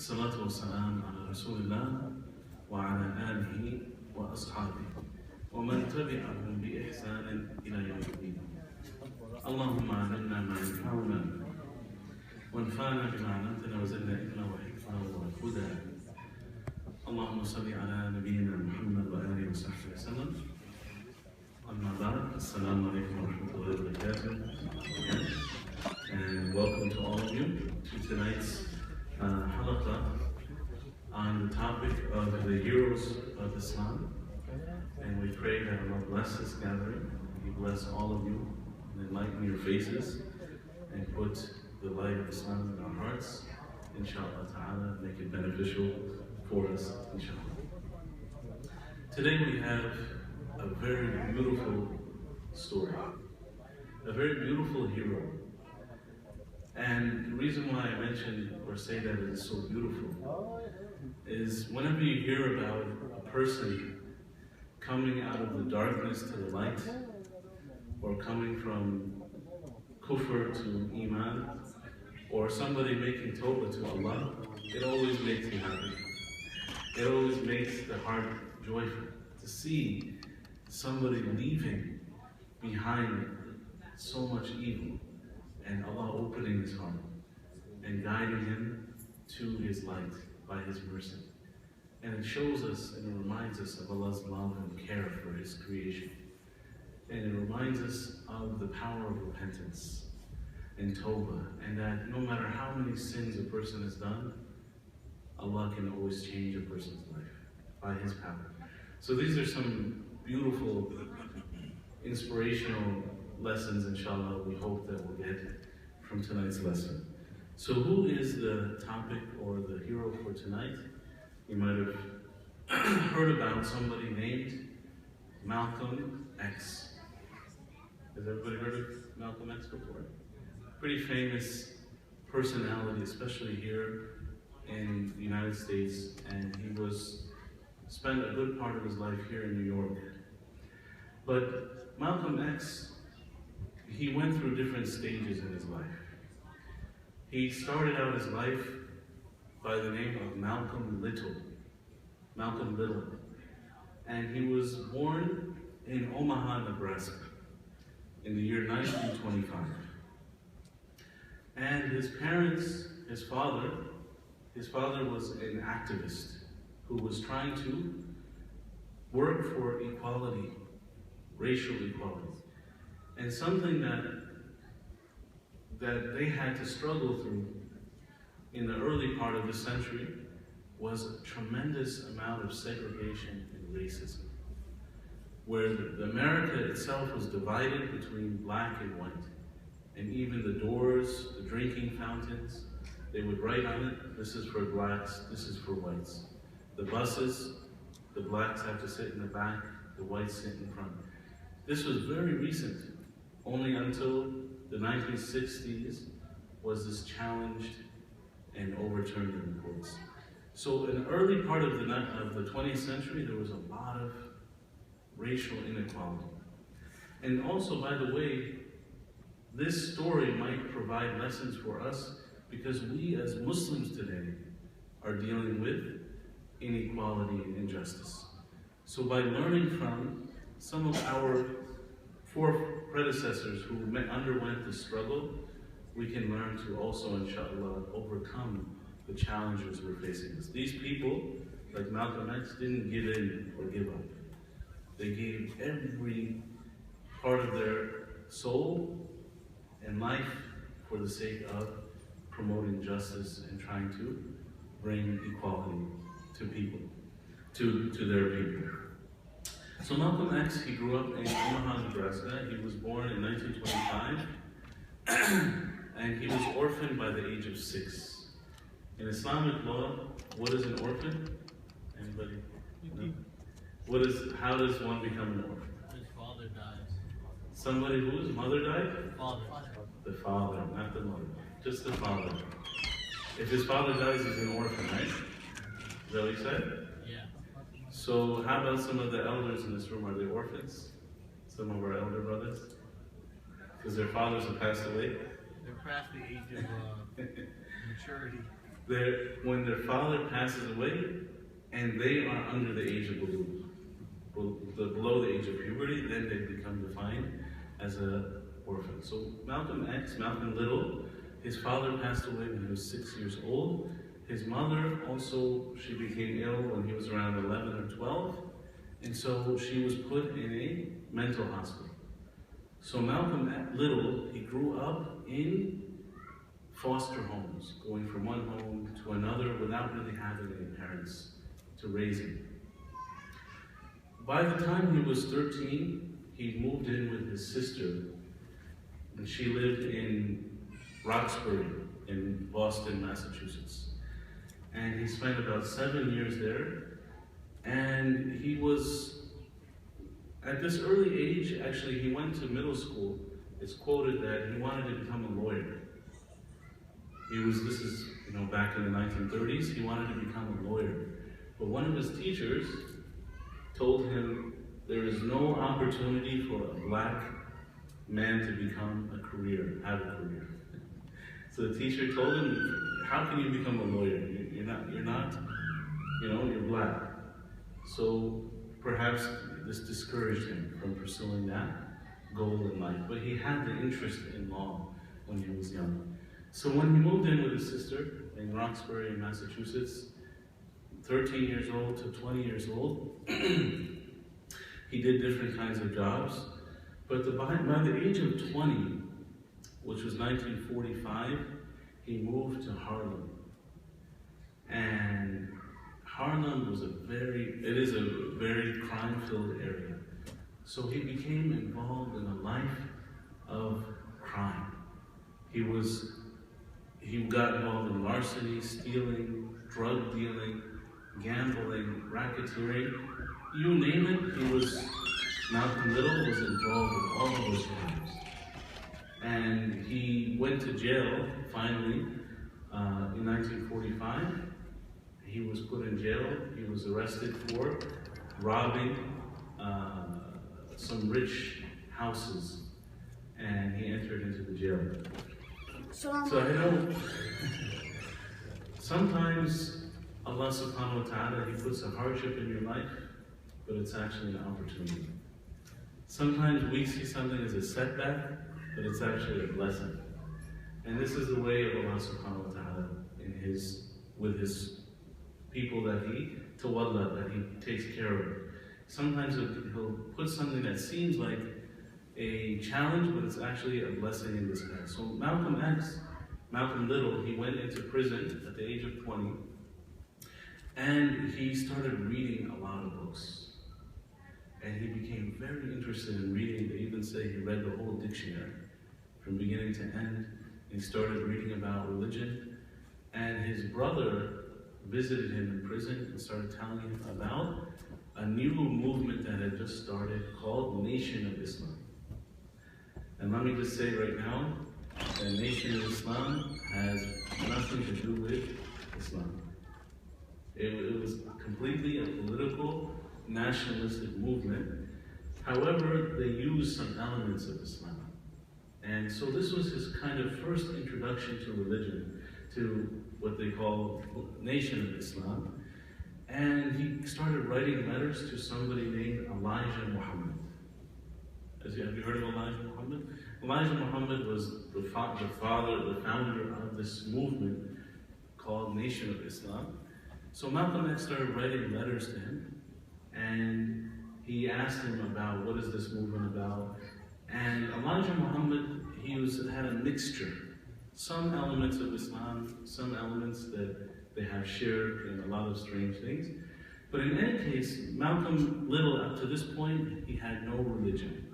الصلاة والسلام على رسول الله وعلى آله وأصحابه ومن تبعهم بإحسان إلى يوم الدين. اللهم علمنا ما ينفعنا وانفعنا بما علمتنا وزدنا علما وحكمة وهدى. اللهم صل على نبينا محمد وآله وصحبه وسلم. أما بعد, Assalamu alaikum wa rahmatullahi wa barakatuh. And welcome to all of you to tonight's halaqah on the topic of the heroes of Islam. And we pray that Allah bless this gathering, He bless all of you, and enlighten your faces, and put the light of Islam in our hearts, inshallah ta'ala, make it beneficial for us, inshallah. Today we have a very beautiful story, a very beautiful hero. And the reason why I mention or say that it is so beautiful is whenever you hear about a person coming out of the darkness to the light, or coming from kufr to iman, or somebody making tawbah to Allah, it always makes me happy. It always makes the heart joyful to see somebody leaving behind so much evil, and Allah opening his heart and guiding him to his light by his mercy. And it shows us and it reminds us of Allah's love and care for his creation. And it reminds us of the power of repentance and tawbah, and that no matter how many sins a person has done, Allah can always change a person's life by his power. So these are some beautiful, inspirational lessons, inshallah, we hope that we'll get from tonight's lesson. So who is the topic or the hero for tonight? You might have heard about somebody named Malcolm X. Has everybody heard of Malcolm X before? Pretty famous personality, especially here in the United States, and he spent a good part of his life here in New York. But Malcolm X, he went through different stages in his life. He started out his life by the name of Malcolm Little. Malcolm Little. And he was born in Omaha, Nebraska in the year 1925. And his parents, his father was an activist who was trying to work for equality, racial equality. And something that they had to struggle through in the early part of the century was a tremendous amount of segregation and racism, where America itself was divided between black and white. And even the doors, the drinking fountains, they would write on it, this is for blacks, this is for whites. The buses, the blacks have to sit in the back, the whites sit in front. This was very recent. Only until the 1960s was this challenged and overturned in the courts. So in the early part of the 20th century, there was a lot of racial inequality. And also, by the way, this story might provide lessons for us because we as Muslims today are dealing with inequality and injustice. So by learning from some of our predecessors who underwent the struggle, we can learn to also, inshallah, overcome the challenges we're facing. These people, like Malcolm X, didn't give in or give up. They gave every part of their soul and life for the sake of promoting justice and trying to bring equality to people, to their people. So Malcolm X, he grew up in Omaha, Nebraska. He was born in 1925, and he was orphaned by the age of 6. In Islamic law, what is an orphan? Anybody? No? How does one become an orphan? His father dies. Somebody whose mother died? Father. The father, not the mother. Just the father. If his father dies, he's an orphan, right? Is that what you said? Yeah. So how about some of the elders in this room? Are they orphans? Some of our elder brothers? Because their fathers have passed away? They're past the age of maturity. when their father passes away, and they are under the age of below the age of puberty, then they become defined as an orphan. So Malcolm Little, his father passed away when he was 6 years old. His mother also, she became ill when he was around 11 or 12, and so she was put in a mental hospital. So Malcolm Little, he grew up in foster homes, going from one home to another without really having any parents to raise him. By the time he was 13, he moved in with his sister, and she lived in Roxbury in Boston, Massachusetts. And he spent about 7 years there, and he was, at this early age, actually he went to middle school. It's quoted that he wanted to become a lawyer. This is back in the 1930s, he wanted to become a lawyer. But one of his teachers told him there is no opportunity for a black man to have a career. So the teacher told him, how can you become a lawyer? You're black. So perhaps this discouraged him from pursuing that goal in life. But he had the interest in law when he was young. So when he moved in with his sister in Roxbury, Massachusetts, 13 years old to 20 years old, he did different kinds of jobs. But by the age of 20, which was 1945, he moved to Harlem. And Harlem is a very crime-filled area. So he became involved in a life of crime. He got involved in larceny, stealing, drug dealing, gambling, racketeering. You name it, Malcolm Little was involved in all of those crimes. And he went to jail, finally, in 1945. He was put in jail. He was arrested for robbing some rich houses, and he entered into the jail. So I know sometimes Allah subhanahu wa ta'ala, He puts a hardship in your life, but it's actually an opportunity. Sometimes we see something as a setback, but it's actually a blessing. And this is the way of Allah subhanahu wa ta'ala with His people that He takes care of. Sometimes He'll put something that seems like a challenge, but it's actually a blessing in disguise. So Malcolm Little, he went into prison at the age of 20, and he started reading a lot of books. And he became very interested in reading. They even say he read the whole dictionary from beginning to end. He started reading about religion. And his brother visited him in prison and started telling him about a new movement that had just started called Nation of Islam. And let me just say right now, the Nation of Islam has nothing to do with Islam. It was completely a political, nationalistic movement. However, they used some elements of Islam. And so this was his kind of first introduction to religion, to what they call Nation of Islam. And he started writing letters to somebody named Elijah Muhammad. Have you heard of Elijah Muhammad? Elijah Muhammad was the founder of this movement called Nation of Islam. So Malcolm X started writing letters to him, and he asked him about what is this movement about. And Elijah Muhammad, had a mixture. Some elements of Islam, some elements that they have shared in a lot of strange things. But in any case, Malcolm Little, up to this point, he had no religion.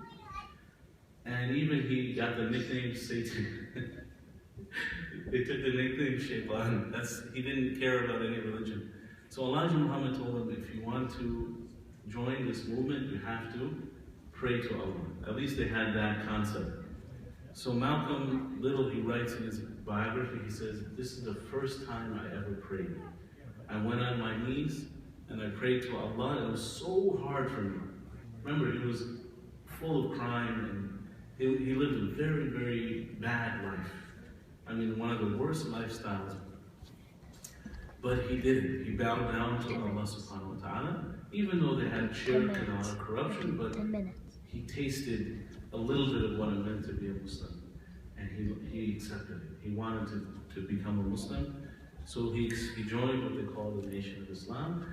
And even he got the nickname Satan. They took the nickname Shaitan. He didn't care about any religion. So Elijah Muhammad told him, if you want to join this movement, you have to pray to Allah. At least they had that concept. So Malcolm Little, he writes in his biography, he says, this is the first time I ever prayed. I went on my knees and I prayed to Allah. It was so hard for me. Remember, he was full of crime, and he lived a very, very bad life. I mean, one of the worst lifestyles. But he didn't. He bowed down to Allah subhanahu wa ta'ala, even though they had shirk and a lot of corruption, but he tasted a little bit of what it meant to be a Muslim. And he accepted it. He wanted to become a Muslim. So he joined what they call the Nation of Islam,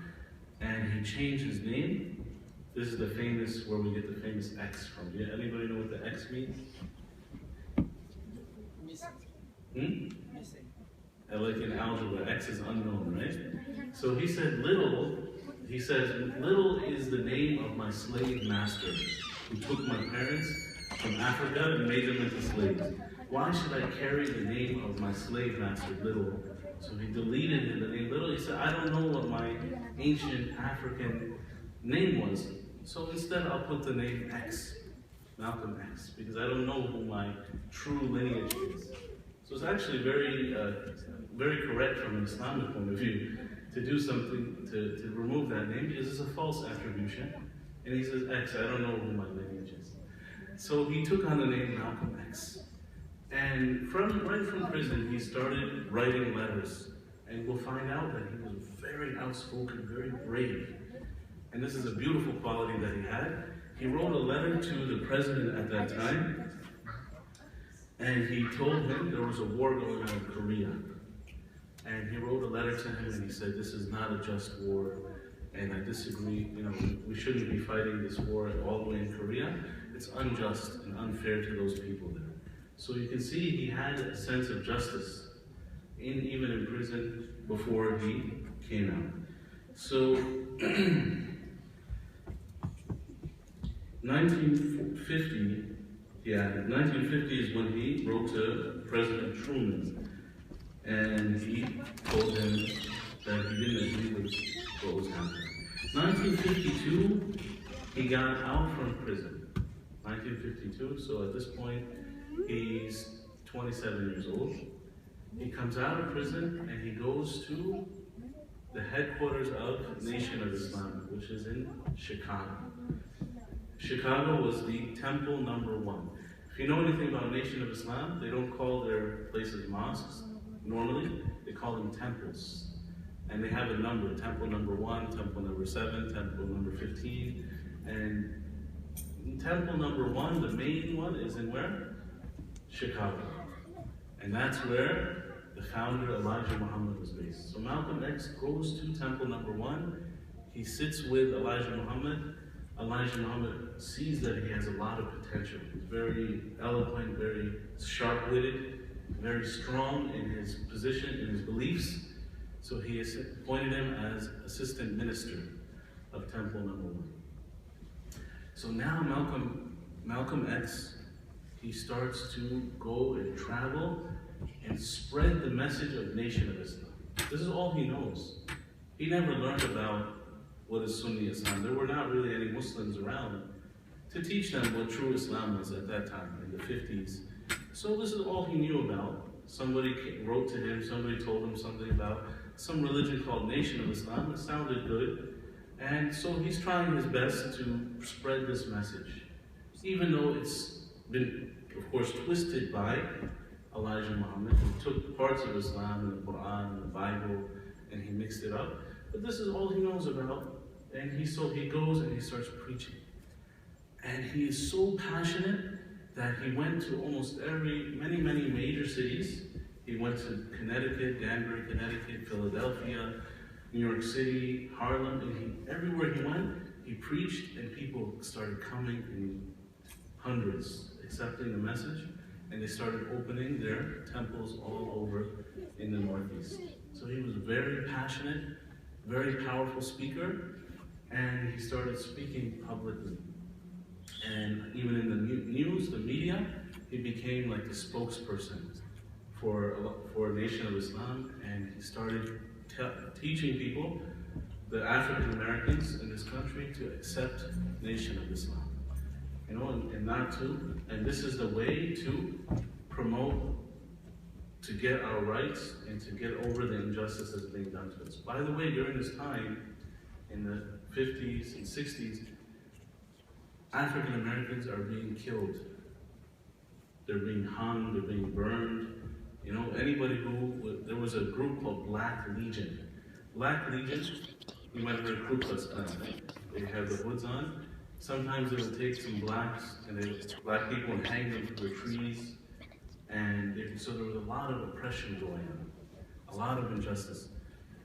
and he changed his name. This is the famous, where we get the famous X from. Yeah, anybody know what the X means? Like in algebra, X is unknown, right? So he said, he says, little is the name of my slave master who took my parents from Africa and made them into slaves. Why should I carry the name of my slave master, little? So he deleted the name little. He said, I don't know what my ancient African name was. So instead I'll put the name X, Malcolm X, because I don't know who my true lineage is. So it's actually very, very correct from an Islamic point of view to do something to remove that name, because it's a false attribution. And he says, X, I don't know who my lineage is. So he took on the name Malcolm X. And right from prison, he started writing letters. And we'll find out that he was very outspoken, very brave. And this is a beautiful quality that he had. He wrote a letter to the president at that time, and he told him there was a war going on in Korea. And he wrote a letter to him, and he said, this is not a just war, and I disagree, we shouldn't be fighting this war all the way in Korea. It's unjust and unfair to those people there. So you can see he had a sense of justice, even in prison, before he came out. So, 1950 is when he wrote to President Truman, and he told him that he didn't agree with what was happening. 1952, he got out from prison. 1952, so at this point, he's 27 years old. He comes out of prison and he goes to the headquarters of Nation of Islam, which is in Chicago. Chicago was the temple #1. If you know anything about Nation of Islam, they don't call their places mosques. Normally, they call them temples. And they have a number, temple #1, temple #7, temple #15. And temple #1, the main one, is in where? Chicago. And that's where the founder, Elijah Muhammad, was based. So Malcolm X goes to temple #1. He sits with Elijah Muhammad. Elijah Muhammad sees that he has a lot of potential. He's very eloquent, very sharp-witted, very strong in his position, in his beliefs. So he appointed him as assistant minister of temple #1. So now Malcolm X, he starts to go and travel and spread the message of Nation of Islam. This is all he knows. He never learned about what is Sunni Islam. There were not really any Muslims around to teach them what true Islam was at that time, in the 50s. So this is all he knew about. Somebody wrote to him, somebody told him something about some religion called Nation of Islam. It sounded good. And so he's trying his best to spread this message, even though it's been, of course, twisted by Elijah Muhammad, who took parts of Islam and the Quran and the Bible and he mixed it up. But this is all he knows about. And he goes and he starts preaching. And he is so passionate that he went to almost many major cities. He went to Connecticut, Danbury, Connecticut, Philadelphia, New York City, Harlem, and everywhere he went, he preached, and people started coming in hundreds, accepting the message, and they started opening their temples all over in the Northeast. So he was very passionate, very powerful speaker, and he started speaking publicly. And even in the news, the media, he became like the spokesperson for Nation of Islam, and he started teaching people, the African Americans in this country, to accept Nation of Islam. And not to, and this is the way to promote, to get our rights and to get over the injustice that's being done to us. By the way, during this time, in the 50s and 60s, African Americans are being killed. They're being hung, they're being burned. Anybody there was a group called Black Legion. Black Legion, you might have heard Ku Klux Klan, right? They have the hoods on. Sometimes they will take some blacks black people and hang them from the trees. So there was a lot of oppression going on, a lot of injustice.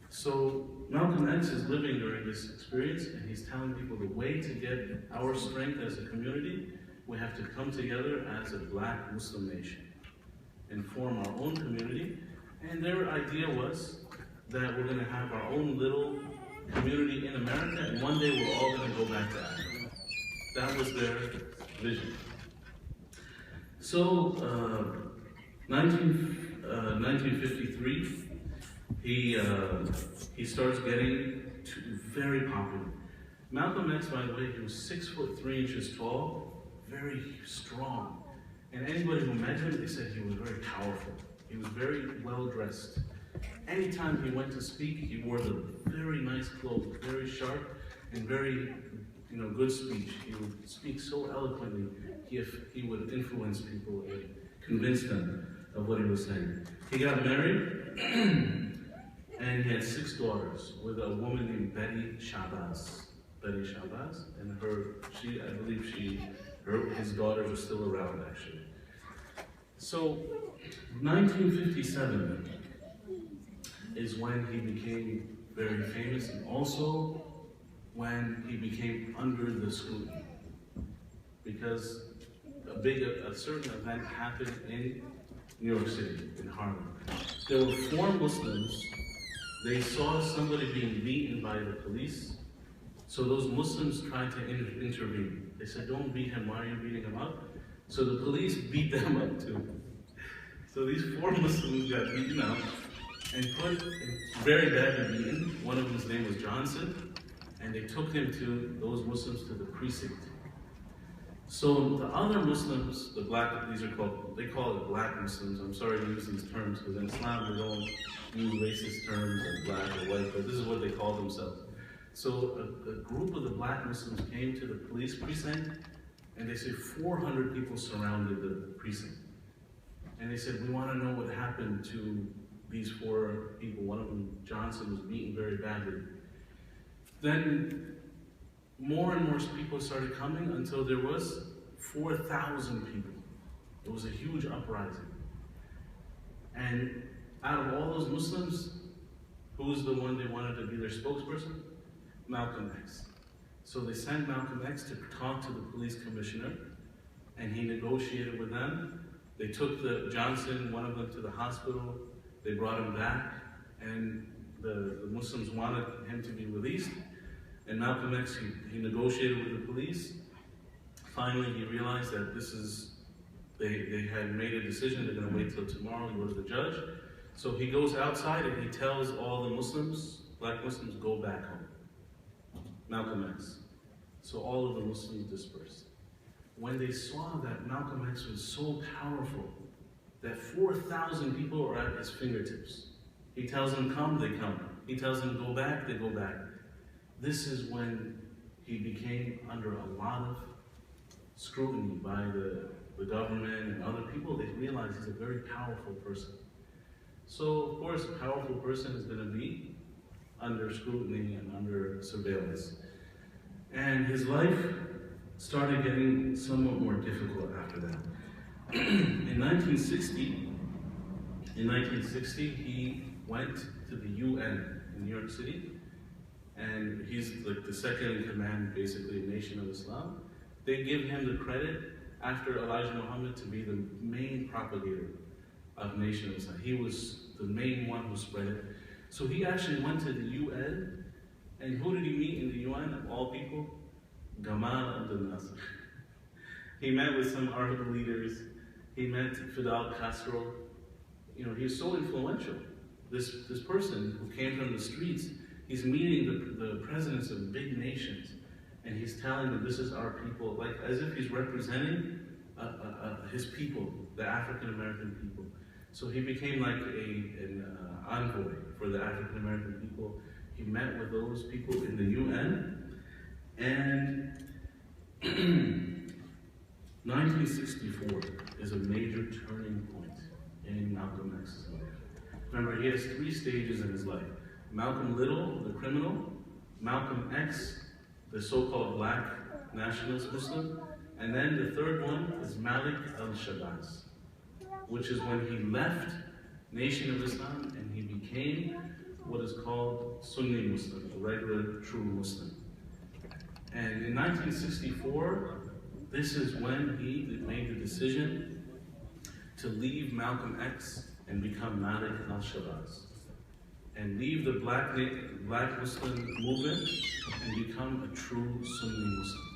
So Malcolm X is living during this experience, and he's telling people the way to get our strength as a community, we have to come together as a black Muslim nation and form our own community. And their idea was that we're going to have our own little community in America, and one day we're all going to go back to Africa. That was their vision. So, 1953, he starts getting very popular. Malcolm X, by the way, he was 6'3" tall, very strong. And anybody who met him, they said he was very powerful. He was very well dressed. Anytime he went to speak, he wore the very nice clothes, very sharp and very, good speech. He would speak so eloquently, he would influence people and convince them of what he was saying. He got married, and he had 6 daughters with a woman named Malik El-Shabazz. And his daughters are still around, actually. So, 1957 is when he became very famous, and also when he became under the scrutiny. Because a certain event happened in New York City, in Harlem. There were 4 Muslims. They saw somebody being beaten by the police. So those Muslims tried to intervene. They said, "Don't beat him, why are you beating him up?" So the police beat them up too. So these 4 Muslims got beaten up and very badly beaten. One of them's name was Johnson, and they took him to those Muslims to the precinct. So the other Muslims, they call it black Muslims. I'm sorry to use these terms because in Islam we don't use racist terms like black or white, but this is what they call themselves. So a group of the black Muslims came to the police precinct, and they said 400 people surrounded the precinct. And they said, "We want to know what happened to these 4 people. One of them, Johnson, was beaten very badly." Then more and more people started coming until there was 4,000 people. It was a huge uprising. And out of all those Muslims, who was the one they wanted to be their spokesperson? Malcolm X. So they sent Malcolm X to talk to the police commissioner, and he negotiated with them. They took one of them to the hospital. They brought him back, and the Muslims wanted him to be released. And Malcolm X, he negotiated with the police. Finally, he realized that they had made a decision, they're going to wait till tomorrow and go to the judge. So he goes outside and he tells all the Muslims, black Muslims, go back home. Malcolm X. So all of the Muslims dispersed. When they saw that Malcolm X was so powerful, that 4,000 people are at his fingertips. He tells them come, they come. He tells them go back, they go back. This is when he became under a lot of scrutiny by the government and other people. They realized he's a very powerful person. So, of course, a powerful person is going to be under scrutiny and under surveillance. And his life started getting somewhat more difficult after that. In 1960, he went to the UN in New York City, and he's like the second in command, basically, Nation of Islam. They give him the credit after Elijah Muhammad to be the main propagator of Nation of Islam. He was the main one who spread it. So he actually went to the UN, and who did he meet in the UN of all people? Gamal Abdel Nasser. He met with some Arab leaders. He met Fidel Castro. He was so influential. This person who came from the streets, he's meeting the presidents of big nations, and he's telling them this is our people, like as if he's representing his people, the African American people. So he became like an envoy for the African American people. He met with those people in the UN, and 1964 is a major turning point in Malcolm X's life. Remember, he has 3 stages in his life. Malcolm Little, the criminal, Malcolm X, the so-called black nationalist Muslim, and then the third one is Malik El-Shabazz, which is when he left Nation of Islam and he became what is called Sunni Muslim, a regular true Muslim. And in 1964, this is when he made the decision to leave Malcolm X and become Malik El-Shabazz, and leave the black Muslim movement and become a true Sunni Muslim.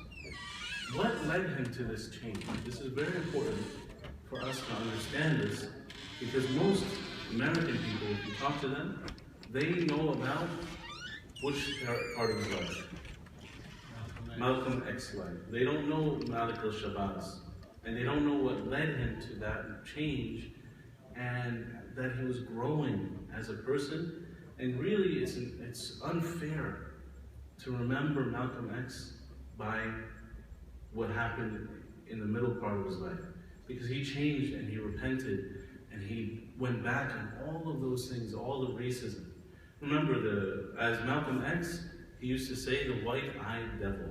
What led him to this change? This is very important for us to understand this, because most American people, if you talk to them, they know about which part of his life? Malcolm X's life. They don't know Malik El-Shabazz, and they don't know what led him to that change, and that he was growing as a person. And really, it's unfair to remember Malcolm X by what happened in the middle part of his life, because he changed and he repented and he went back on all of those things, all the racism. Remember, as Malcolm X, he used to say the white-eyed devil.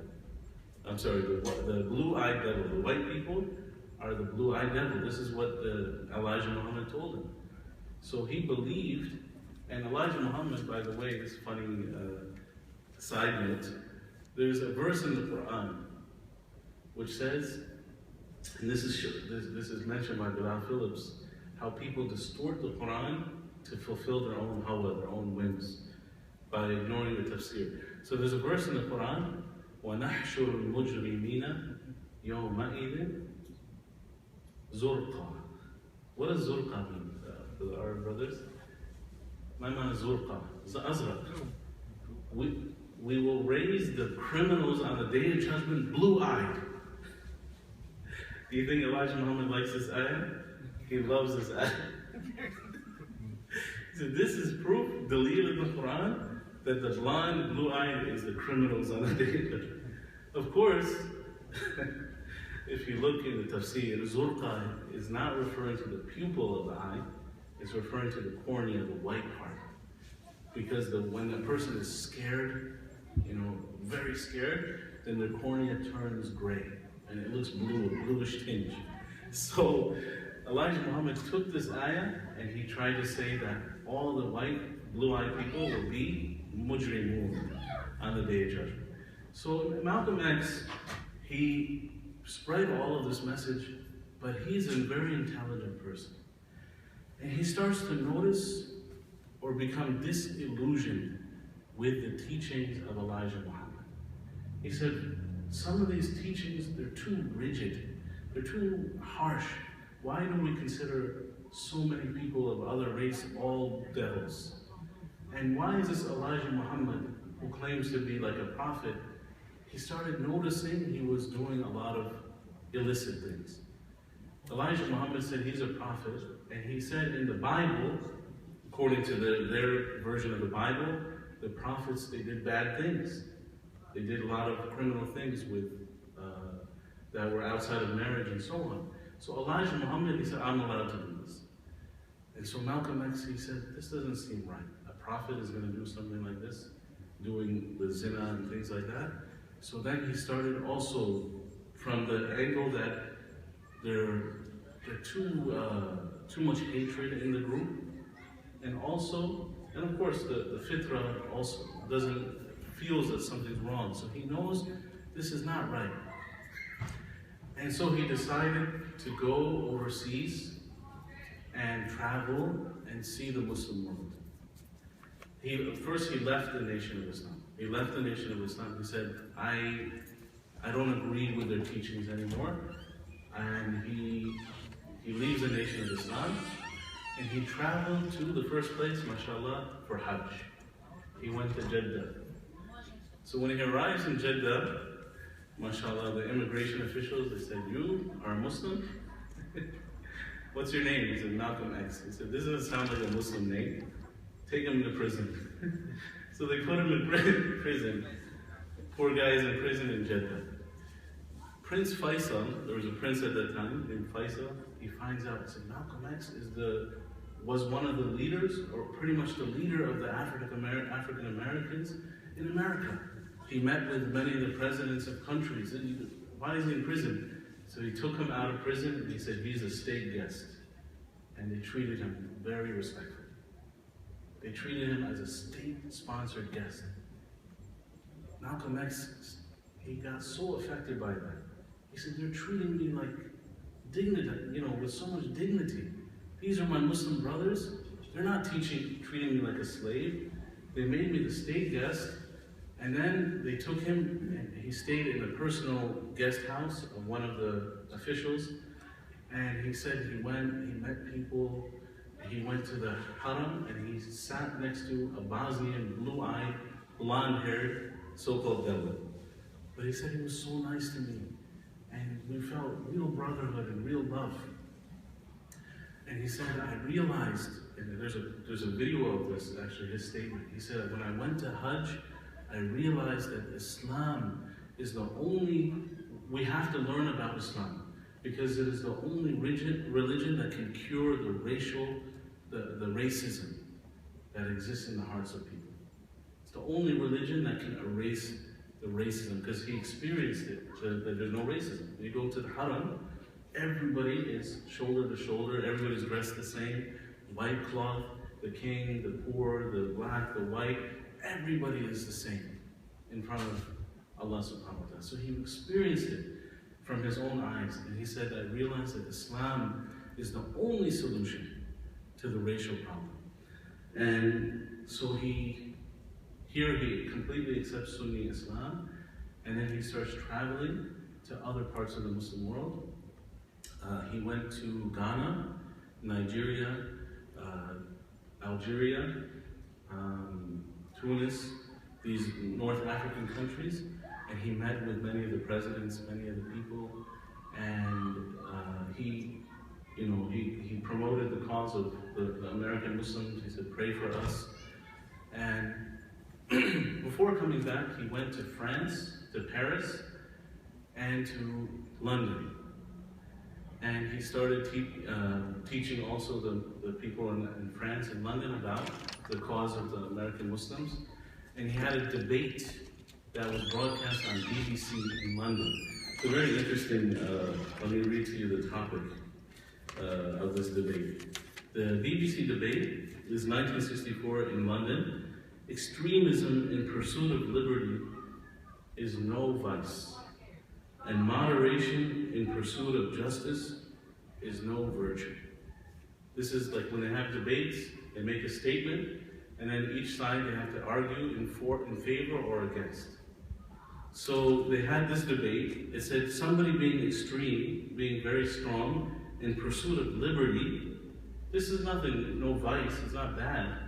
I'm sorry, the blue-eyed devil. The white people are the blue-eyed devil. This is what Elijah Muhammad told him. So he believed, and Elijah Muhammad, by the way, this funny side note, there's a verse in the Quran which says, and this is mentioned by Bilal Phillips, how people distort the Quran to fulfill their own hawa, their own whims, by ignoring the tafsir. So there's a verse in the Quran, وَنَحْشُرُ الْمُجْرِمِينَ يَوْمَئِذٍ زُرْقًا. What does zurqa mean, our brothers? My man is zurqa, azraq. We will raise the criminals on the day of judgment blue-eyed. Do you think Elijah Muhammad likes this ayah? He loves this ayah. So this is proof, dalil in the Quran, that the blind, blue-eyed is the criminals on the day of judgment. Of course, if you look in the tafsir, zurqa is not referring to the pupil of the eye, it's referring to the cornea, the white part. Because when a person is scared, very scared, then their cornea turns gray and it looks blue, a bluish tinge. So Elijah Muhammad took this ayah and he tried to say that all the white, blue-eyed people will be mujrimun on the day of judgment. So Malcolm X, he spread all of this message, but he's a very intelligent person. And he starts to notice or become disillusioned with the teachings of Elijah Muhammad. He said, some of these teachings, they're too rigid, they're too harsh. Why do we consider so many people of other race all devils? And why is this Elijah Muhammad, who claims to be like a prophet, he started noticing he was doing a lot of illicit things. Elijah Muhammad said he's a prophet, and he said in the Bible, according to their version of the Bible, the prophets, they did bad things. They did a lot of criminal things that were outside of marriage and so on. So Elijah Muhammad, he said, I'm allowed to do this. And so Malcolm X, he said, this doesn't seem right. A prophet is going to do something like this, doing the zina and things like that. So then he started also from the angle that there's too much hatred in the group, and of course the fitra also feels that something's wrong, so he knows this is not right. And so he decided to go overseas and travel and see the Muslim world. First he left the Nation of Islam. He left the Nation of Islam. He said, I don't agree with their teachings anymore. And he leaves the Nation of Islam, and he traveled to the first place, mashallah, for Hajj. He went to Jeddah. So when he arrives in Jeddah, mashallah, the immigration officials, they said, you are a Muslim? What's your name? He said, Malcolm X. He said, this doesn't sound like a Muslim name. Take him to prison. So they put him in prison. Poor guy is in prison in Jeddah. Prince Faisal, there was a prince at that time named Faisal, he finds out, he said, Malcolm X is the was one of the leaders, or pretty much the leader of the African Americans in America. He met with many of the presidents of countries. Why is he in prison? So he took him out of prison and he said he's a state guest. And they treated him very respectfully. They treated him as a state-sponsored guest. Malcolm X, he got so affected by that. He said, they're treating me like dignity, with so much dignity. These are my Muslim brothers. They're not treating me like a slave. They made me the state guest, and then they took him, and he stayed in the personal guest house of one of the officials, and he said he met people, he went to the haram, and he sat next to a Bosnian, blue-eyed, blonde-haired, so-called devil. But he said he was so nice to me, and we felt real brotherhood and real love. And he said, I realized, and there's a video of this, actually, his statement. He said, when I went to Hajj, I realized that Islam is the only, we have to learn about Islam, because it is the only religion that can cure the racism that exists in the hearts of people. It's the only religion that can erase the racism, because he experienced it, that there's no racism. When you go to the haram, everybody is shoulder to shoulder, everybody's dressed the same, white cloth, the king, the poor, the black, the white, everybody is the same in front of Allah subhanahu wa ta'ala. So he experienced it from his own eyes, and he said, I realized that Islam is the only solution to the racial problem. And so he completely accepts Sunni Islam, and then he starts traveling to other parts of the Muslim world. He went to Ghana, Nigeria, Algeria, Tunis, these North African countries, and he met with many of the presidents, many of the people, and he promoted the cause of the American Muslims. He said, pray for us. And before coming back, he went to France, to Paris, and to London. And he started teaching also the people in France and London about the cause of the American Muslims. And he had a debate that was broadcast on BBC in London. It's a very interesting, let me read to you the topic of this debate. The BBC debate is 1964 in London. Extremism in pursuit of liberty is no vice, and moderation in pursuit of justice is no virtue. This is like when they have debates, they make a statement, and then each side they have to argue in favor or against. So they had this debate. It said somebody being extreme, being very strong in pursuit of liberty, this is nothing, no vice, it's not bad.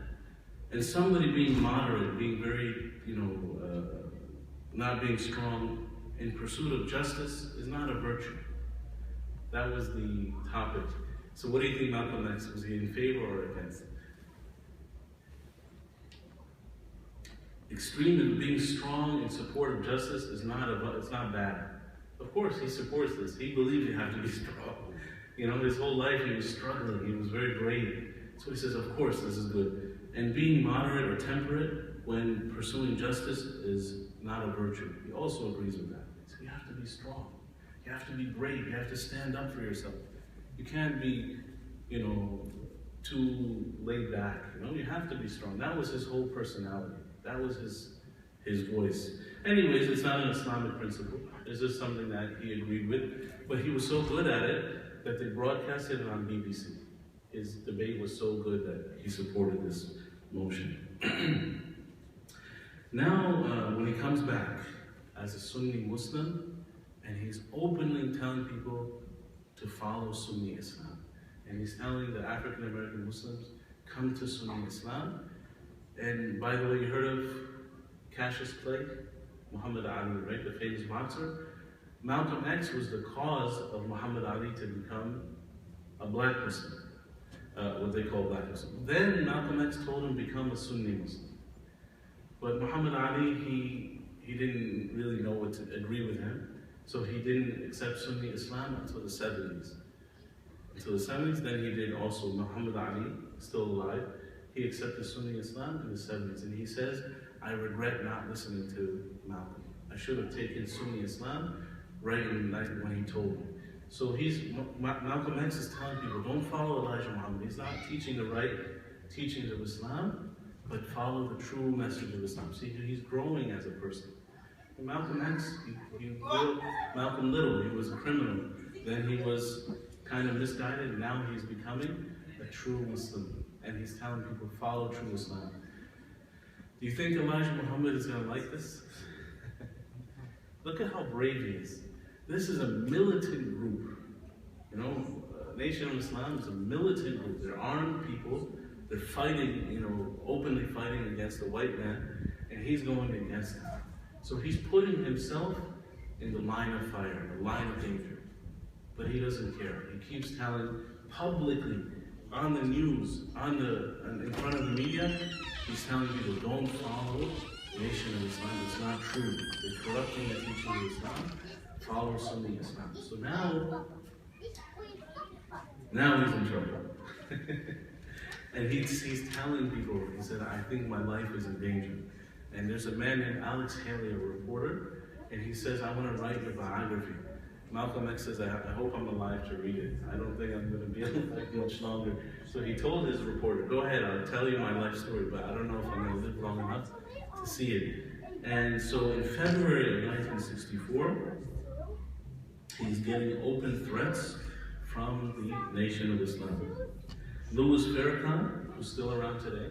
And somebody being moderate, being very, not being strong in pursuit of justice is not a virtue. That was the topic. So what do you think Malcolm X, was he in favor or against? Extreme being strong in support of justice is it's not bad. Of course, he supports this. He believed you have to be strong. His whole life he was struggling. He was very brave. So he says, of course, this is good. And being moderate or temperate when pursuing justice is not a virtue. He also agrees with that. So you have to be strong. You have to be brave. You have to stand up for yourself. You can't be, too laid back. You have to be strong. That was his whole personality. That was his voice. Anyways, it's not an Islamic principle. It's just something that he agreed with. But he was so good at it that they broadcasted it on BBC. His debate was so good that he supported this motion. Now, when he comes back as a Sunni Muslim, and he's openly telling people to follow Sunni Islam, and he's telling the African American Muslims, come to Sunni Islam. And by the way, you heard of Cassius Clay? Muhammad Ali, right? The famous boxer. Malcolm X was the cause of Muhammad Ali to become a black Muslim. What they call black Muslim. Then Malcolm X told him become a Sunni Muslim. But Muhammad Ali, he didn't really know what to agree with him, so he didn't accept Sunni Islam until the 70s. until the 70s. Then he did also Muhammad Ali, still alive. He accepted Sunni Islam in the 70s, and he says, I regret not listening to Malcolm. I should have taken Sunni Islam right in the night when he told me. So Malcolm X is telling people, don't follow Elijah Muhammad. He's not teaching the right teachings of Islam, but follow the true message of Islam. See, he's growing as a person. And Malcolm X, Malcolm Little, he was a criminal. Then he was kind of misguided, and now he's becoming a true Muslim. And he's telling people, follow true Islam. Do you think Elijah Muhammad is going to like this? Look at how brave he is. This is a militant group. You know, Nation of Islam is a militant group. They're armed people. They're fighting, you know, openly fighting against the white man, and he's going against them. So he's putting himself in the line of fire, the line of danger. But he doesn't care. He keeps telling publicly, on the news, in front of the media, he's telling people, don't follow the Nation of Islam. It's not true. They're corrupting the teaching of Islam. Follow Sunni Islam. So now he's in trouble. And he's telling people, he said, I think my life is in danger. And there's a man named Alex Haley, a reporter, and he says, I want to write your biography. Malcolm X says, I hope I'm alive to read it. I don't think I'm going to be alive much longer. So he told his reporter, go ahead, I'll tell you my life story, but I don't know if I'm going to live long enough to see it. And so in February of 1964, he's getting open threats from the Nation of Islam. Louis Farrakhan, who's still around today,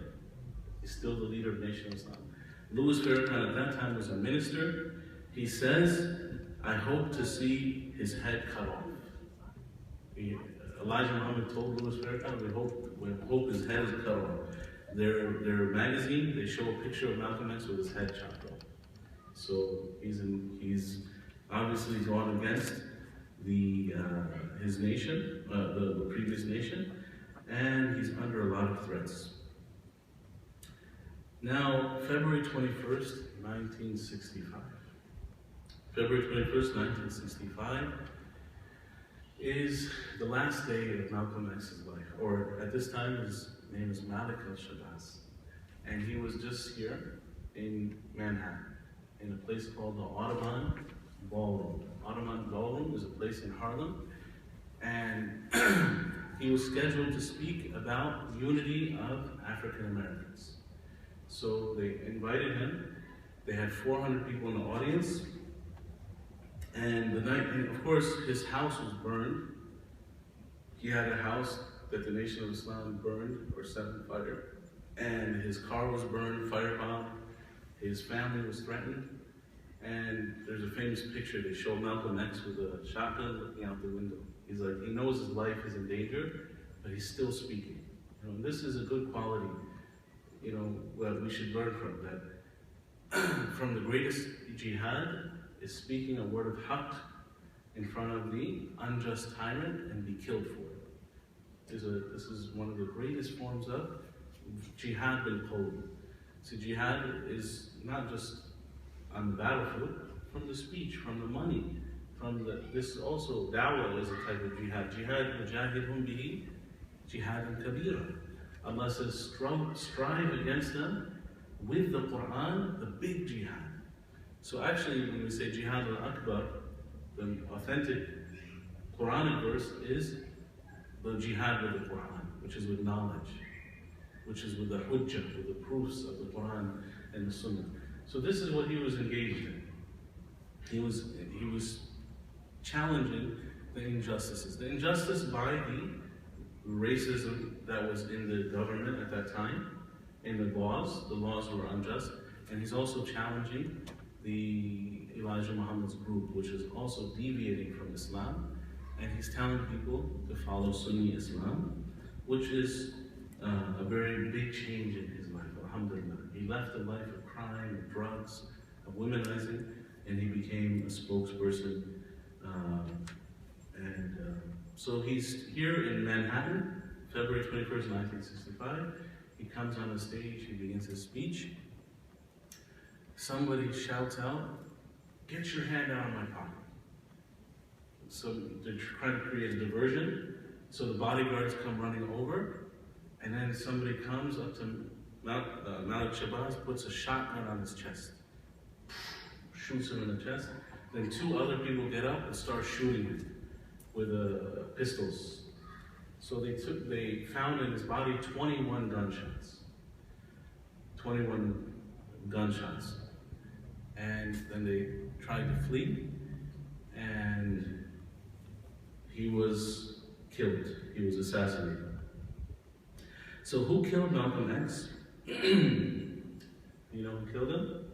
is still the leader of Nation of Islam. Louis Farrakhan at that time was a minister. He says, I hope to see his head cut off. Elijah Muhammad told Louis Farrakhan, we hope his head is cut off. Their magazine, they show a picture of Malcolm X with his head chopped off. So he's obviously gone against his nation, the previous nation, and he's under a lot of threats. Now, February 21st, 1965. February 21st, 1965 is the last day of Malcolm X's life, or at this time his name is Malik El-Shabazz. And he was just here in Manhattan, in a place called the Audubon Ballroom. Audubon Ballroom is a place in Harlem, and he was scheduled to speak about unity of African Americans. So they invited him. They had 400 people in the audience. And of course, his house was burned. He had a house that the Nation of Islam burned or set on fire. And his car was burned, firebombed. His family was threatened. And there's a famous picture. They show Malcolm X with a shotgun looking out the window. He's like, he knows his life is in danger, but he's still speaking. You know, and this is a good quality, you know, that we should learn from. That from the greatest jihad is speaking a word of haqq in front of the unjust tyrant and be killed for it. This is one of the greatest forms of jihad bil qawl. So jihad is not just on the battlefield, from the speech, from the money, this also, da'wah is a type of jihad. Jihad, mujahidhum bihi, jihad kabira. Allah says, strive against them with the Quran, the big jihad. So actually, when we say jihad al-akbar, the authentic Quranic verse is the jihad with the Quran, which is with knowledge, which is with the hujjah, with the proofs of the Quran and the Sunnah. So this is what he was engaged in. He was challenging the injustices. The injustice by the racism that was in the government at that time, in the laws were unjust, and he's also challenging the Elijah Muhammad's group, which is also deviating from Islam, and he's telling people to follow Sunni Islam, which is a very big change in his life, alhamdulillah. He left a life of crime, of drugs, of womanizing, and he became a spokesperson. So he's here in Manhattan, February 21st, 1965. He comes on the stage, he begins his speech. Somebody shouts out, "Get your hand out of my pocket." So they're trying to create a diversion, So the bodyguards come running over, and then somebody comes up to Malik El-Shabazz, puts a shotgun on his chest, shoots him in the chest. Then two other people get up and start shooting him with pistols. So they found in his body 21 gunshots. 21 gunshots. And then they tried to flee, and he was killed. He was assassinated. So who killed Malcolm X? You know who killed him?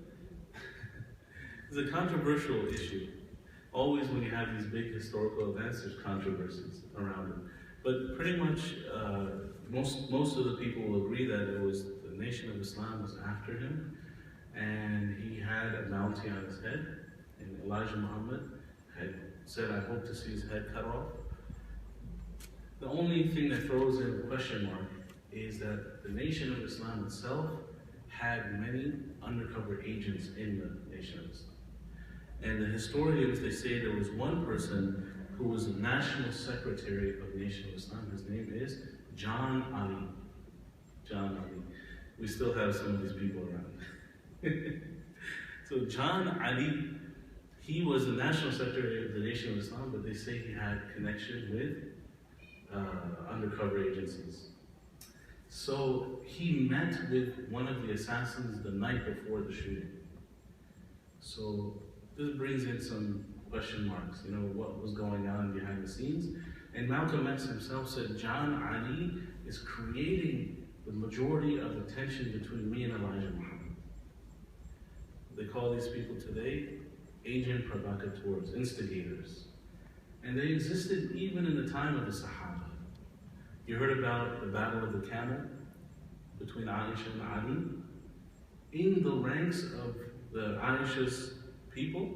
It's a controversial issue. Always when you have these big historical events, there's controversies around it. But pretty much, most of the people will agree that it was the Nation of Islam was after him, and he had a bounty on his head, and Elijah Muhammad had said, I hope to see his head cut off. The only thing that throws in a question mark is that the Nation of Islam itself had many undercover agents in the Nation of Islam. And the historians, they say there was one person who was the National Secretary of the Nation of Islam. His name is John Ali. John Ali. We still have some of these people around. So John Ali, he was the National Secretary of the Nation of Islam, but they say he had connection with undercover agencies. So he met with one of the assassins the night before the shooting. So this brings in some question marks, you know, what was going on behind the scenes. And Malcolm X himself said, John Ali is creating the majority of the tension between me and Elijah Muhammad. They call these people today agent provocateurs, instigators. And they existed even in the time of the Sahaba. You heard about the Battle of the Camel between Aisha and Ali. In the ranks of the Aisha's people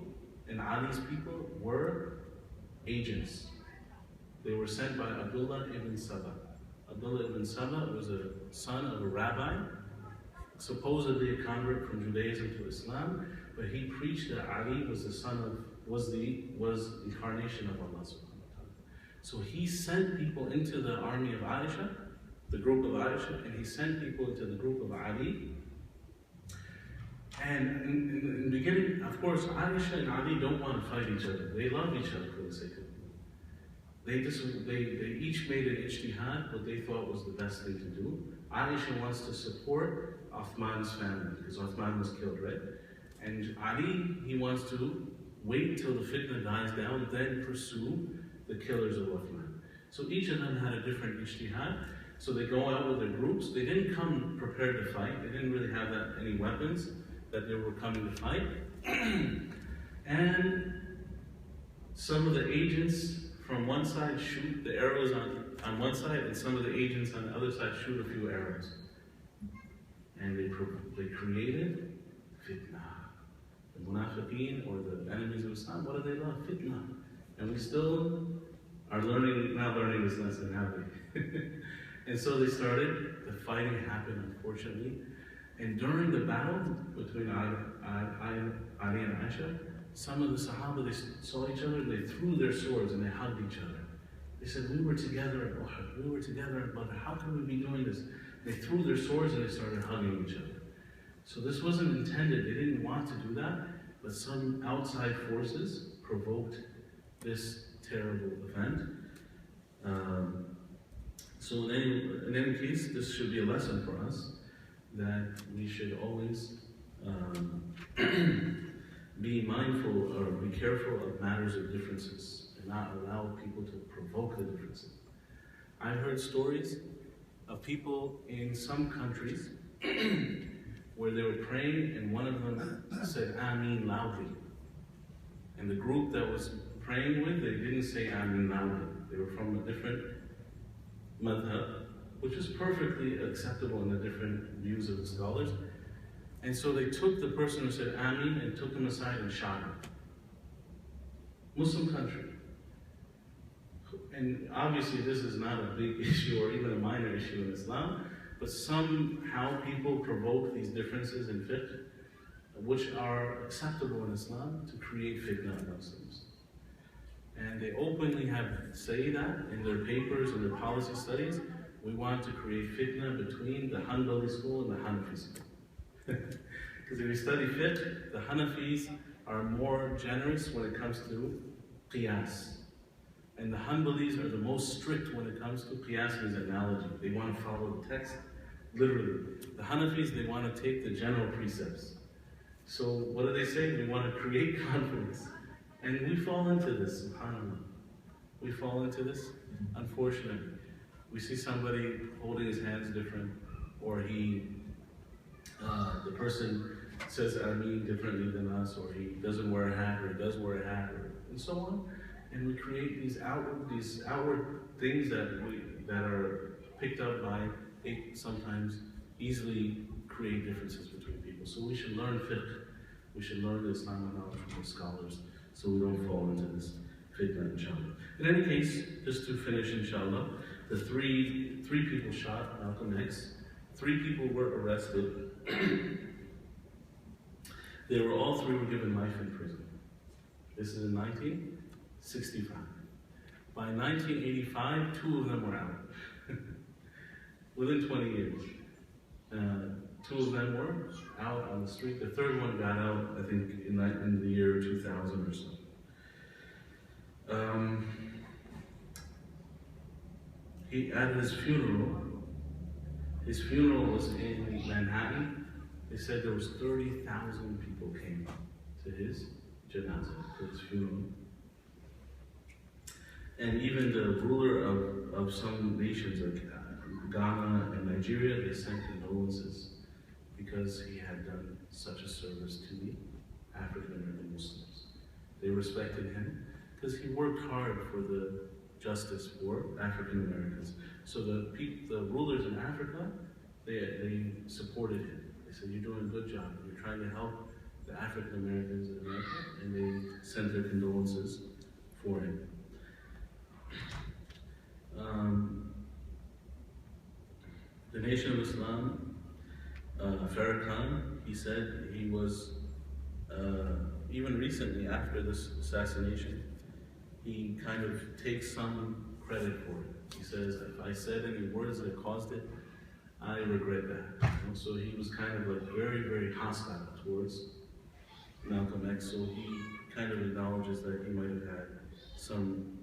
and Ali's people were agents. They were sent by Abdullah ibn Saba. Abdullah ibn Saba was a son of a rabbi, supposedly a convert from Judaism to Islam, but he preached that Ali was the incarnation of Allah subhanahu wa ta'ala. So he sent people into the army of Aisha, the group of Aisha, and he sent people into the group of Ali. And in the beginning, of course, Aisha and Ali don't want to fight each other. They love each other for the sake of it. They each made an ijtihad, what they thought was the best thing to do. Aisha wants to support Uthman's family, because Uthman was killed, right? And Ali, he wants to wait till the fitna dies down, then pursue the killers of Uthman. So each of them had a different ijtihad. So they go out with their groups. They didn't come prepared to fight. They didn't really have any weapons that they were coming to fight. And some of the agents from one side shoot the arrows on one side, and some of the agents on the other side shoot a few arrows. And they created Fitna. The Munafiqeen, or the enemies of Islam, what do they love? Fitna. And we still are not learning this lesson, have we? And so they started, the fighting happened, unfortunately. And during the battle between Ali and Aisha, some of the Sahaba, they saw each other, they threw their swords and they hugged each other. They said, we were together at Uhud, we were together at Badr, how can we be doing this? They threw their swords and they started hugging each other. So this wasn't intended, they didn't want to do that, but some outside forces provoked this terrible event. So in any case, this should be a lesson for us, that we should always be mindful or be careful of matters of differences and not allow people to provoke the differences. I've heard stories of people in some countries where they were praying and one of them said Ameen loudly. And the group that was praying with, they didn't say Ameen loudly. They were from a different madhab, which is perfectly acceptable in the different views of the scholars. And so they took the person who said Ameen and took him aside and shot him. Muslim country. And obviously this is not a big issue or even a minor issue in Islam, but somehow people provoke these differences in fiqh, which are acceptable in Islam, to create fitna in Muslims. And they openly say that in their papers and their policy studies. We want to create fitna between the Hanbali school and the Hanafi school. Because if you study fiqh, the Hanafis are more generous when it comes to qiyas. And the Hanbalis are the most strict when it comes to qiyas, means analogy. They want to follow the text literally. The Hanafis, they want to take the general precepts. So what do they say? We want to create conflicts. And we fall into this, subhanAllah. We fall into this, unfortunately. We see somebody holding his hands different, or the person says Ameen differently than us, or he doesn't wear a hat, or he does wear a hat, and so on. And we create these outward things that are picked up by sometimes easily create differences between people. So we should learn fiqh, we should learn the Islamic knowledge from the scholars, so we don't fall into this fitna, inshallah. In any case, just to finish, inshallah, the three people shot Malcolm X. 3 people were arrested. All 3 were given life in prison. This is in 1965. By 1985, 2 of them were out. Within 20 years. 2 of them were out on the street. The 3rd one got out, I think, in the year 2000 or so. At his funeral was in Manhattan. They said there was 30,000 people came to his janazah, to his funeral. And even the ruler of some nations like Ghana and Nigeria, they sent condolences because he had done such a service to the African American Muslims. They respected him because he worked hard for the justice for African Americans. So the rulers in Africa, they supported him. They said, "You're doing a good job. You're trying to help the African Americans in America," and they sent their condolences for him. The Nation of Islam, Farrakhan, he said he was, even recently after this assassination, he kind of takes some credit for it. He says, if I said any words that caused it, I regret that. And so he was kind of like very, very hostile towards Malcolm X, so he kind of acknowledges that he might have had some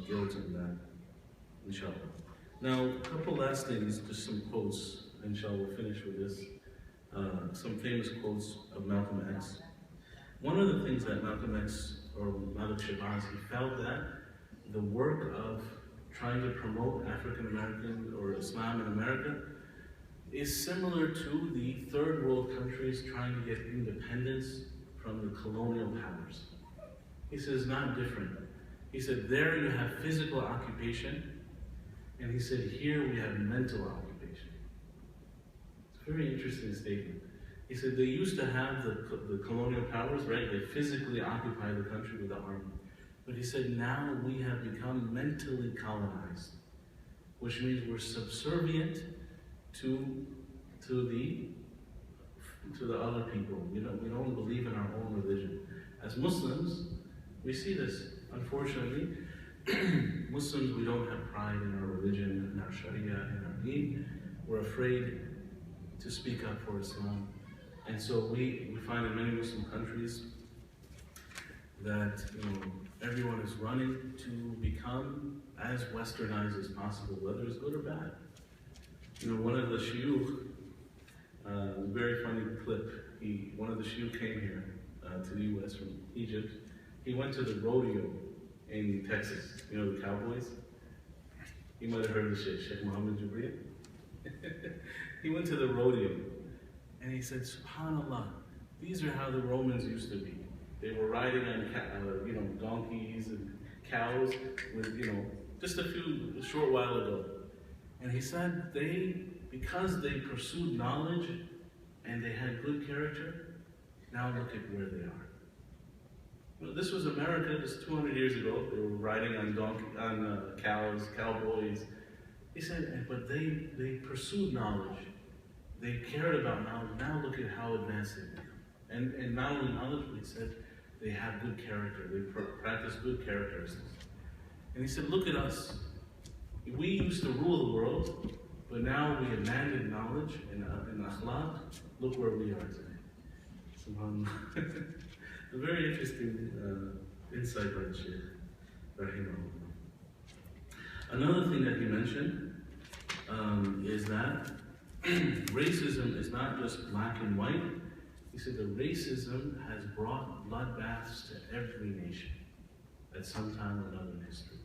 guilt in that, inshallah. Now, a couple last things, just some quotes, inshallah, we'll finish with this. Some famous quotes of Malcolm X. One of the things that Malcolm X, or Malik El-Shabazz, he felt that the work of trying to promote African American or Islam in America is similar to the third world countries trying to get independence from the colonial powers. He says, not different. He said, there you have physical occupation, and he said, here we have mental occupation. It's a very interesting statement. He said, they used to have the colonial powers, right? They physically occupy the country with the army. But he said, now we have become mentally colonized, which means we're subservient to the other people. We don't believe in our own religion. As Muslims, we see this. Unfortunately, Muslims, we don't have pride in our religion, in our Sharia, in our deen. We're afraid to speak up for Islam. And so we find in many Muslim countries that everyone is running to become as westernized as possible, whether it's good or bad. One of the shuyukh, very funny clip, one of the shuyukh came here to the US from Egypt. He went to the rodeo in Texas, the cowboys. You might have heard of Sheikh Muhammad Jibreel. He went to the rodeo, and he said, SubhanAllah, these are how the Romans used to be. They were riding on donkeys and cows with, just a short while ago. And he said because they pursued knowledge and they had good character, now look at where they are. This was America just 200 years ago. They were riding on cows, cowboys. He said, but they pursued knowledge. They cared about knowledge. Now look at how advanced they've become. And not only knowledge, but he said, they have good character, they practice good characteristics. And he said, look at us. We used to rule the world, but now we abandoned knowledge and akhlaq. Look where we are today. SubhanAllah. A very interesting insight by the Shaykh, rahimahullah. Another thing that he mentioned is that racism is not just black and white. He said that racism has brought bloodbaths to every nation at some time or another in history.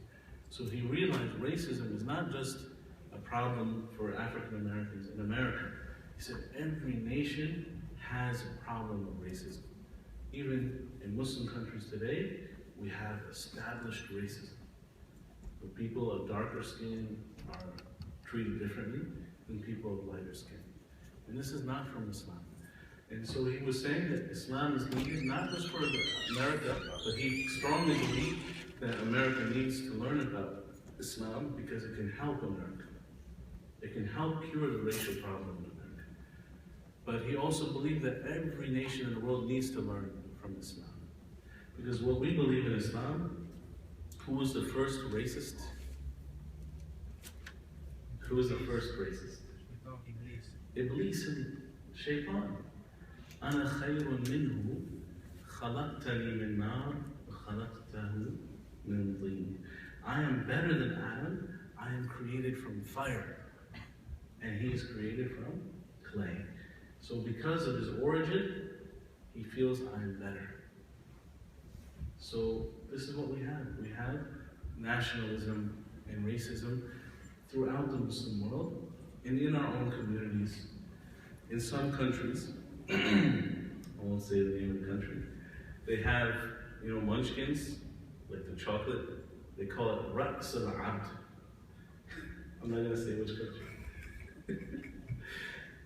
So he realized racism is not just a problem for African Americans in America. He said every nation has a problem of racism. Even in Muslim countries today, we have established racism. The people of darker skin are treated differently than people of lighter skin. And this is not from Islam. And so he was saying that Islam is needed not just for America, but he strongly believed that America needs to learn about Islam because it can help America. It can help cure the racial problem in America. But he also believed that every nation in the world needs to learn from Islam. Because what we believe in Islam, who was the first racist? Who was the first racist? Iblis and Shaitan. أنا خير منه خلقتني من نار وخلقته من طين. I am better than Adam. I am created from fire, and he is created from clay. So because of his origin, he feels I am better. So this is what we have. We have nationalism and racism throughout the Muslim world and in our own communities. In some countries, I won't say the name of the country, they have, munchkins, like the chocolate, they call it Raqs al-Abd. I'm not going to say which country.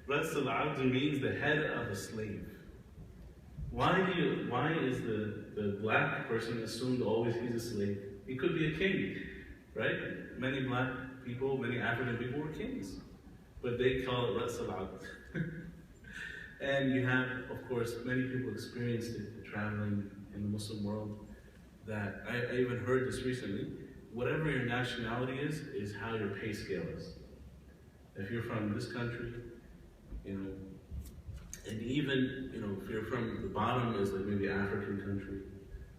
Raqs al-Abd means the head of a slave. Why is the black person assumed always he's a slave? He could be a king, right? Many black people, many African people were kings, but they call it Raqs al-Abd. And you have, of course, many people experienced it traveling in the Muslim world, that I even heard this recently. Whatever your nationality is how your pay scale is. If you're from this country, and even, if you're from the bottom is like maybe African country,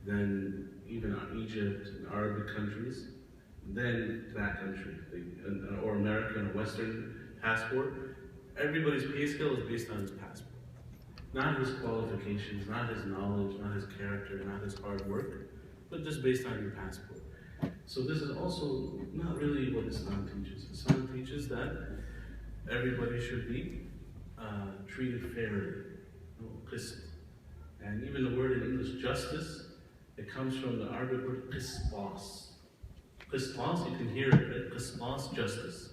then even Egypt and Arabic countries, then that country, or American or Western passport, everybody's pay scale is based on his passport. Not his qualifications, not his knowledge, not his character, not his hard work, but just based on your passport. So this is also not really what Islam teaches. Islam teaches that everybody should be treated fairly, qist. And even the word in English, justice, it comes from the Arabic word qistas. Qistas, you can hear it, right? Qistas, justice.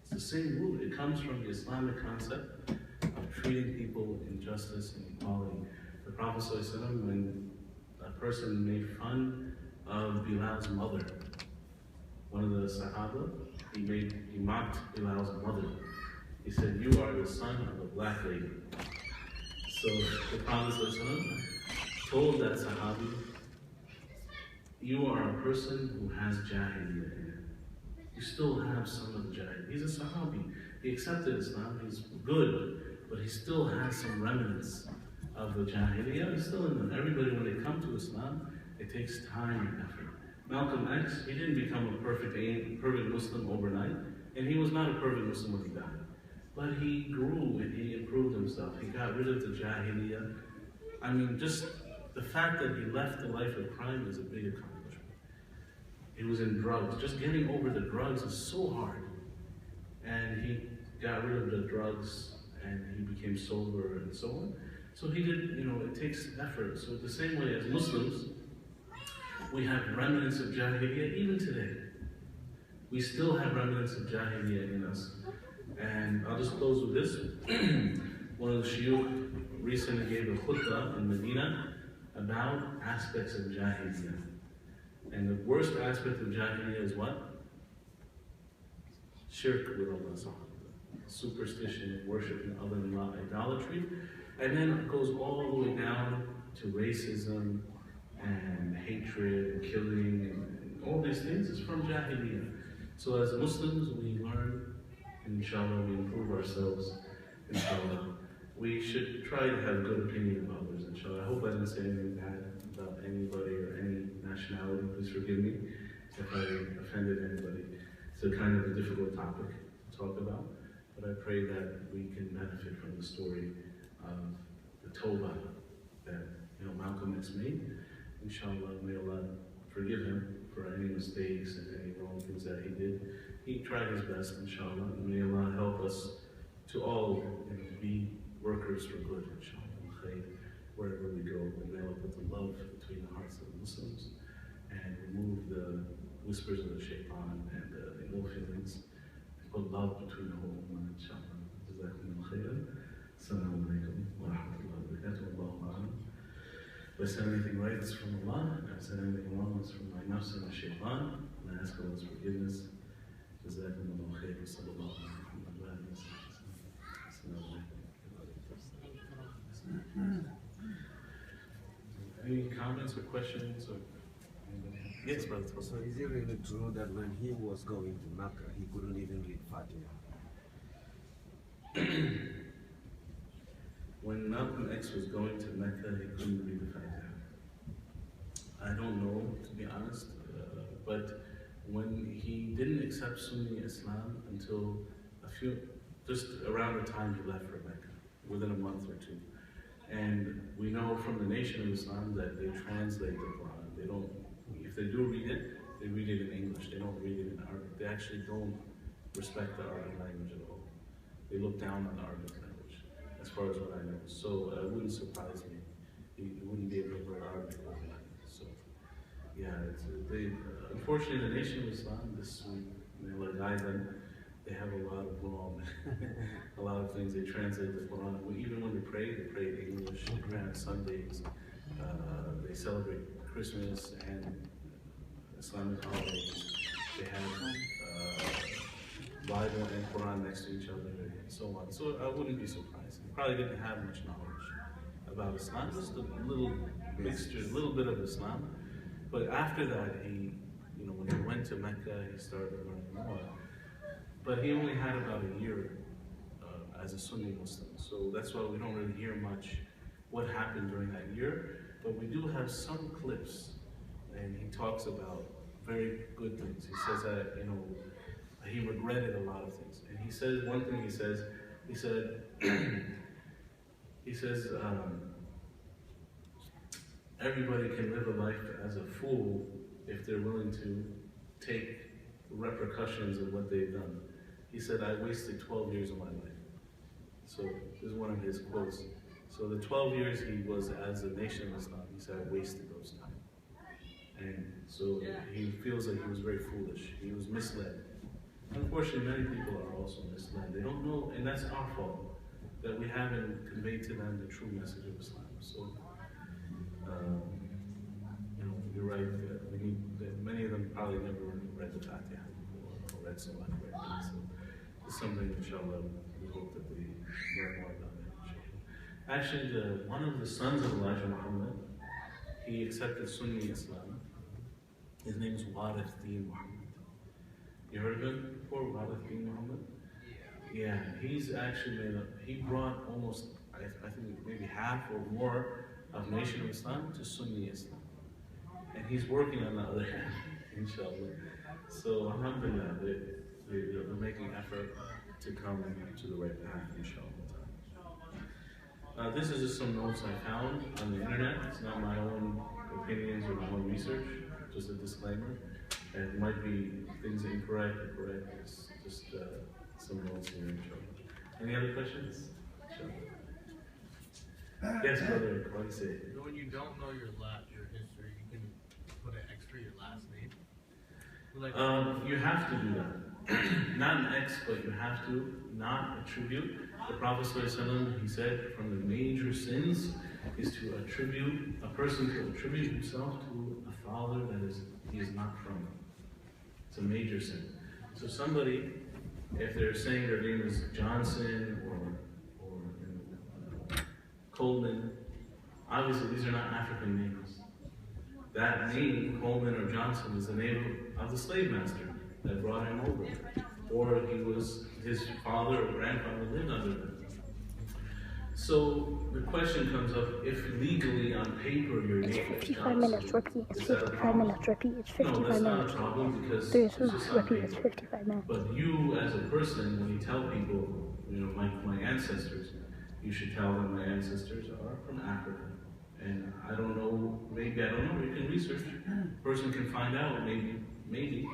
It's the same root. It comes from the Islamic concept of treating people in justice and equality. The Prophet ﷺ, when a person made fun of Bilal's mother, one of the Sahaba, he mocked Bilal's mother. He said, "You are the son of a black lady." So the Prophet ﷺ told that Sahabi, "You are a person who has Jahiliyyah in it. You still have some of the Jahiliyyah." He's a Sahabi. He accepted Islam. He's good, but he still has some remnants of the Jahiliyyah. He's still in them. Everybody, when they come to Islam, it takes time and effort. Malcolm X, he didn't become a perfect Muslim overnight, and he was not a perfect Muslim when he died. But he grew and he improved himself. He got rid of the Jahiliyyah. I mean, just the fact that he left the life of crime is a big accomplishment. He was in drugs. Just getting over the drugs is so hard. And he got rid of the drugs and he became sober and so on. So he did, it takes effort. So the same way as Muslims, we have remnants of Jahiliyyah even today. We still have remnants of Jahiliyyah in us. And I'll just close with this. One of the shuyukh recently gave a khutbah in Medina about aspects of Jahiliyyah. And the worst aspect of Jahiliyyah is what? Shirk with Allah. Superstition, worshiping other than Allah, idolatry. And then it goes all the way down to racism and hatred and killing and all these things is from Jahiliyyah. So as Muslims, we learn, inshallah, we improve ourselves, inshallah. We should try to have good opinion of others, inshallah. I hope I didn't say anything bad about anybody or any nationality. Please forgive me if I offended anybody. It's a kind of a difficult topic to talk about, but I pray that we can benefit from the story of the Tawbah that Malcolm X made. Inshallah, may Allah forgive him for any mistakes and any wrong things that he did. He tried his best, inshallah, and may Allah help us to all be workers for good, inshallah, wherever we go. And may Allah put the love between the hearts of the Muslims and remove the whispers of the shaitan and the ill feelings. Put love between the whole ummah, inshallah. Jazakumullah khairan. Assalamu alaikum wa rahmatullahi wa barakatuh. Allahu a'lam. If I said anything right, it's from Allah. If I said anything wrong, it's from my nafs and the shaitan. And I ask Allah's forgiveness. Jazakumullah khairan. Sallallahu alaihi wa sallam. Assalamu alaikum. Any comments or questions? Or yes, brother. So is it really true that when he was going to Makkah, he couldn't even read Fatiha? When Malcolm X was going to Mecca, he couldn't read the Fatiha. I don't know, to be honest, but when he didn't accept Sunni Islam until just around the time he left for Mecca, within a month or two. And we know from the Nation of Islam that they translate the Quran. They don't, if they do read it, they read it in English. They don't read it in Arabic. They actually don't respect the Arabic language at all. They look down on the Arabic language, as far as what I know. So it wouldn't surprise me. He wouldn't be able to learn Arabic. So yeah, unfortunately, the Nation of Islam, this week, may Allah guide them, they have a lot of wrong, a lot of things. They translate the Quran. Even when they pray in English. They pray on Sundays. They celebrate Christmas and Islamic holidays. They have Bible and Quran next to each other and so on. So I wouldn't be surprised. He probably didn't have much knowledge about Islam, just a little mixture, a little bit of Islam. But after that, when he went to Mecca, he started learning more. But he only had about a year as a Sunni Muslim. So that's why we don't really hear much what happened during that year. But we do have some clips, and he talks about very good things. He says that, he regretted a lot of things. And he says, one thing he said, everybody can live a life as a fool if they're willing to take repercussions of what they've done. He said, I wasted 12 years of my life. So this is one of his quotes. So the 12 years he was as a Nation of Islam, he said, I wasted those time. And so he feels like he was very foolish. He was misled. Unfortunately, many people are also misled. They don't know, and that's our fault, that we haven't conveyed to them the true message of Islam. So, you're right. Many of them probably never read the Fatiha or read Salah correctly. So it's something, inshallah, we hope that they learn more about that. Actually, one of the sons of Elijah Muhammad, he accepted Sunni Islam. His name is Warith Deen Muhammad. You heard of him before, Warith Deen Muhammad? Yeah, he's actually he brought almost, I think maybe half or more of Nation of Islam to Sunni Islam. And he's working on the other hand, inshallah. So, alhamdulillah, they're making effort to come to the right path, inshallah. This is just some notes I found on the internet. It's not my own opinions or my own research, just a disclaimer. And it might be things incorrect or correct. It's just some notes here, inshallah. Any other questions? Inshallah. Yes, brother, what do you say? When you don't know your history, you can put an extra your last name. You have to do that. Not an X, but you have to not attribute. The Prophet ﷺ, he said, from the major sins is to attribute, a person to attribute himself to a father that he is not from. It's a major sin. So somebody, if they're saying their name is Johnson or Coleman, Obviously, these are not African names. That name, Coleman or Johnson, is the name of the slave master that brought him over. Or his father or grandfather lived under them. So the question comes up, if legally on paper your name is 55 minutes, repeat, it's 55 minutes, repeat, it's 55 no, that's minutes. not a problem because Three, it's just on repeat, it's paper. 55 minutes. But you as a person, when you tell people, my ancestors, you should tell them my ancestors are from Africa. And I don't know, you can research. A person can find out, maybe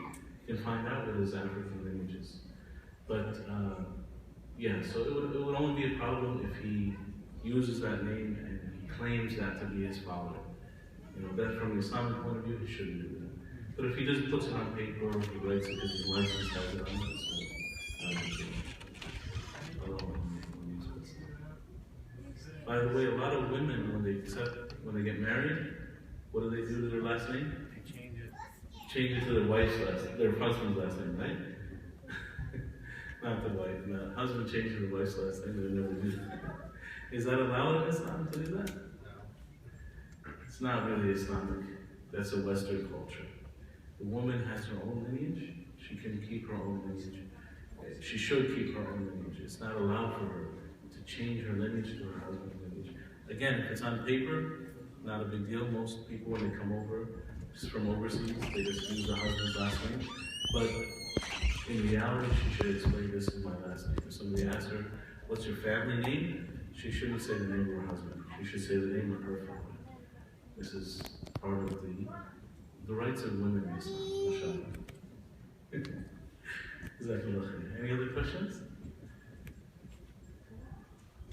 can find out what his African lineage is. But yeah, so it would only be a problem if he uses that name and he claims that to be his father. That from the Islamic point of view, he shouldn't do that. But if he just puts it on paper, or he writes it because his license has it on it, by the way, a lot of women, when they get married, what do they do to their last name? They change it. Change it to their husband's last name, right? Not the wife. The husband changes the wife's last name. They never do that. Is that allowed in Islam to do that? No. It's not really Islamic. That's a Western culture. The woman has her own lineage. She can keep her own lineage. She should keep her own lineage. It's not allowed for her to change her lineage to her husband's lineage. Again, if it's on paper, not a big deal. Most people, when they come over, just from overseas, they just use the husband's last name. But in reality, she should explain, this is my last name. If somebody asks her, what's your family name? She shouldn't say the name of her husband. She should say the name of her family. This is part of the rights of women in Islam. Jazakallah khair. Any other questions?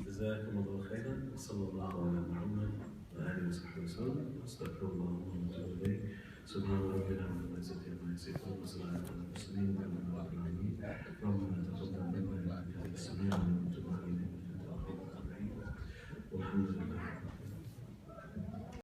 Jazakumullah khairan. Sallallahu ala Muhammad wa alihi wa sahbihi wa sallam. Astaghfirullah wa atubu ilayh. سبحان ربنا رب العزة عما يصفون وسلام على المرسلين والحمد لله رب العالمين. ربنا تقبل منا إنك أنت السميع العليم وتب علينا إنك أنت التواب الرحيم. والحمد لله.